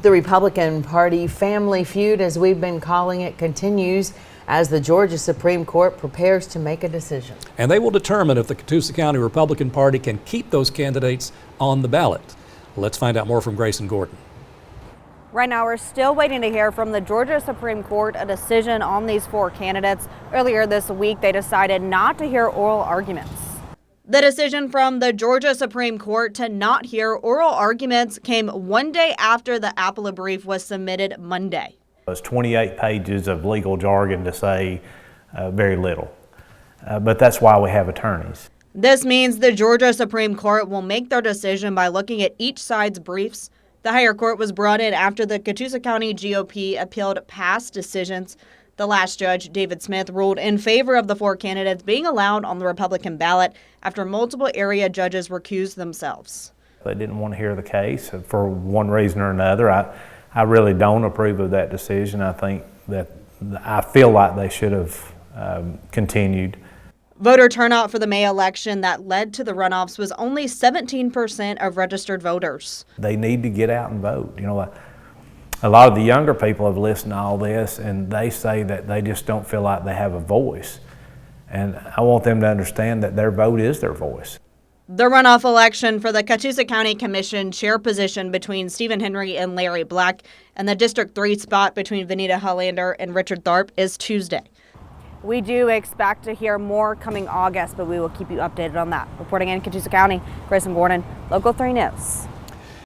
The Republican Party family feud, as we've been calling it, continues as the Georgia Supreme Court prepares to make a decision. And they will determine if the Catoosa County Republican Party can keep those candidates on the ballot. Let's find out more from Grayson Gordon. Right now, we're still waiting to hear from the Georgia Supreme Court a decision on these 4 candidates. Earlier this week, they decided not to hear oral arguments. The decision from the Georgia Supreme Court to not hear oral arguments came one day after the appellate brief was submitted Monday. It was 28 pages of legal jargon to say very little, but that's why we have attorneys. This means the Georgia Supreme Court will make their decision by looking at each side's briefs. The higher court was brought in after the Catoosa County GOP appealed past decisions. The last judge, David Smith, ruled in favor of the 4 candidates being allowed on the Republican ballot after multiple area judges recused themselves. They didn't want to hear the case for one reason or another. I really don't approve of that decision. I feel like they should have continued. Voter turnout for the May election that led to the runoffs was only 17% of registered voters. They need to get out and vote. You know, a lot of the younger people have listened to all this, and they say that they just don't feel like they have a voice. And I want them to understand that their vote is their voice. The runoff election for the Catoosa County Commission chair position between Stephen Henry and Larry Black and the District 3 spot between Vanita Hollander and Richard Tharp is Tuesday. We do expect to hear more coming August, but we will keep you updated on that. Reporting in Catoosa County, Grayson Gordon, Local 3 News.